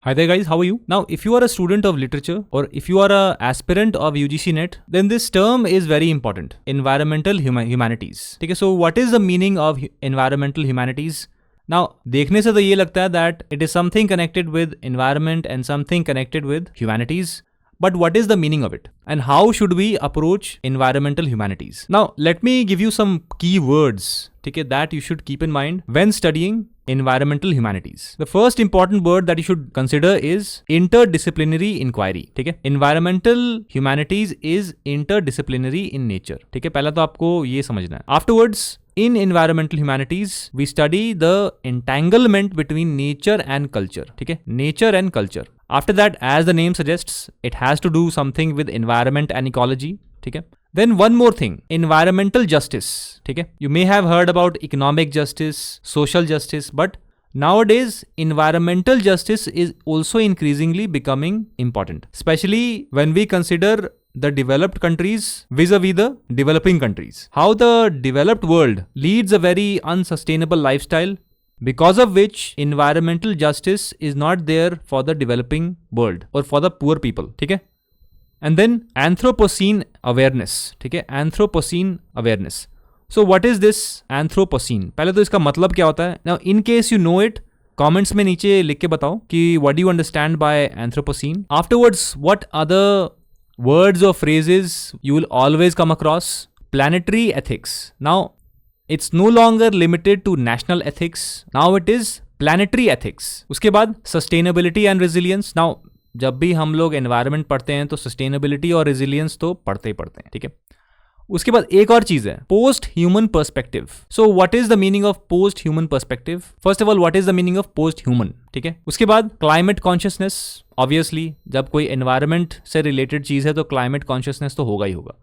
Hi there guys, how are you? Now, if you are a student of literature or if you are a aspirant of UGC NET, then this term is very important. Environmental humanities. ठीक है, so what is the meaning of environmental humanities? Now, देखने से तो ये लगता है that it is something connected with environment and something connected with humanities. But what is the meaning of it? And how should we approach environmental humanities? Now, let me give you some key words, okay, that you should keep in mind when studying environmental humanities. The first important word that you should consider is interdisciplinary inquiry. ठीक है, environmental humanities is interdisciplinary in nature. ठीक है, पहला तो आपको ये समझना है. Afterwards, in environmental humanities, we study the entanglement between nature and culture. ठीक है, nature and culture. After that, as the name suggests, it has to do something with environment and ecology. ठीक है. Then one more thing, environmental justice. ठीक है. You may have heard about economic justice, social justice, but nowadays environmental justice is also increasingly becoming important, especially when we consider the developed countries vis-a-vis the developing countries. How the developed world leads a very unsustainable lifestyle, because of which environmental justice is not there for the developing world or for the poor people. ठीक है. And then Anthropocene awareness. ठीक है, Anthropocene awareness. So what is this Anthropocene? पहले तो इसका मतलब क्या होता है? Now in case you know it, comments में नीचे लिख के बताओ कि what do you understand by Anthropocene? Afterwards, what other words or phrases you will always come across? Planetary ethics. Now it's no longer limited to national ethics. Now it is planetary ethics. उसके बाद sustainability and resilience. Now जब भी हम लोग environment पढ़ते हैं तो sustainability और रेजिलियंस तो पढ़ते ही पढ़ते हैं. ठीक है, उसके बाद एक और चीज है, post human perspective. So what is the meaning of post human perspective? First of all, what is the meaning of post human? ठीक है, उसके बाद क्लाइमेट कॉन्शियसनेस. ऑब्वियसली जब कोई एनवायरनमेंट से रिलेटेड चीज है तो क्लाइमेट कॉन्शियसनेस तो होगा ही होगा.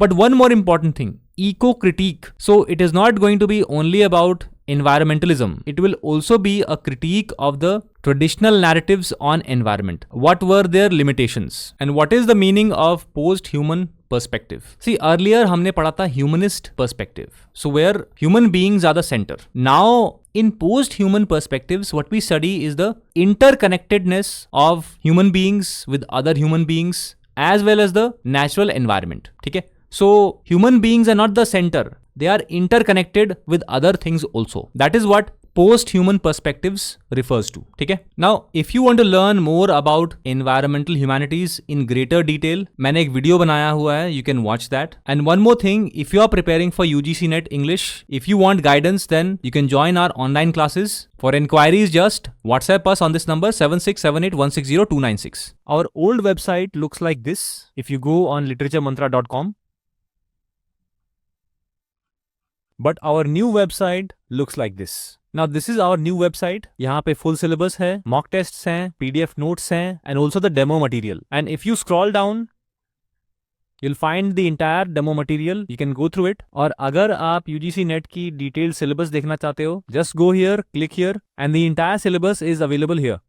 But one more important thing, eco-critique. So it is not going to be only about environmentalism. It will also be a critique of the traditional narratives on environment. What were their limitations? And what is the meaning of post-human perspective? See, earlier हमने पढ़ा था humanist perspective. So where human beings are the center. Now, in post-human perspectives, what we study is the interconnectedness of human beings with other human beings as well as the natural environment. ठीक है? So human beings are not the center. They are interconnected with other things also. That is what post-human perspectives refers to. ठीक है? Now, if you want to learn more about environmental humanities in greater detail, मैंने एक video बनाया हुआ है. You can watch that. And one more thing, if you are preparing for UGC NET English, if you want guidance, then you can join our online classes. For inquiries, just WhatsApp us on this number 7678160296. Our old website looks like this. If you go on literaturemantra.com. But our new website looks like this. Now this is our new website. यहाँ पे full syllabus है, mock tests हैं, PDF notes हैं, and also the demo material. And if you scroll down, you'll find the entire demo material. You can go through it. और अगर आप UGC NET की detailed syllabus देखना चाहते हो, just go here, click here, and the entire syllabus is available here.